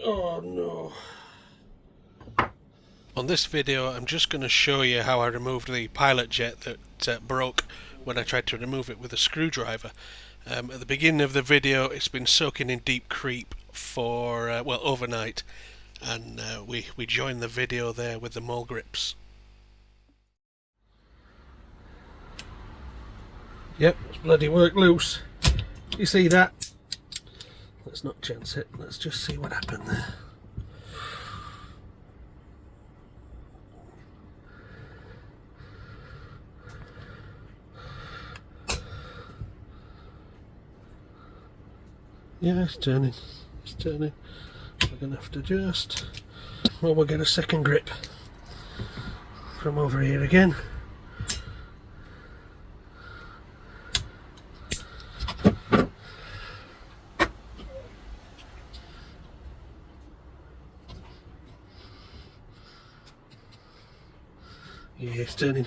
Oh no. On this video I'm just going to show you how I removed the pilot jet that broke when I tried to remove it with a screwdriver. At the beginning of the video it's been soaking in deep creep for, well, overnight, and we joined the video there with the mole grips. Yep, it's bloody worked loose. You see that? Let's not chance it. Let's just see what happened there. Yeah, it's turning. It's turning. We're going to have to adjust. Well, we'll get a second grip from over here again. Yeah, it's turning.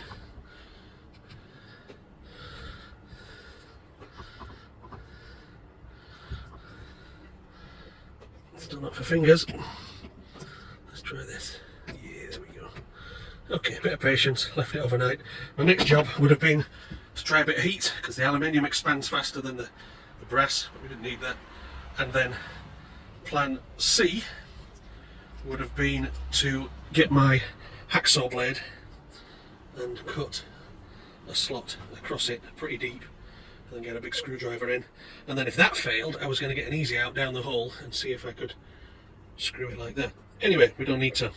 Still not for fingers. Let's try this. Yeah, there we go. Okay, a bit of patience. Left it overnight. My next job would have been to try a bit of heat, because the aluminium expands faster than the brass, but we didn't need that. And then plan C would have been to get my hacksaw blade and cut a slot across it pretty deep, and then get a big screwdriver in, and then if that failed I was going to get an easy out down the hole and see if I could screw it like that. Anyway, we don't need to.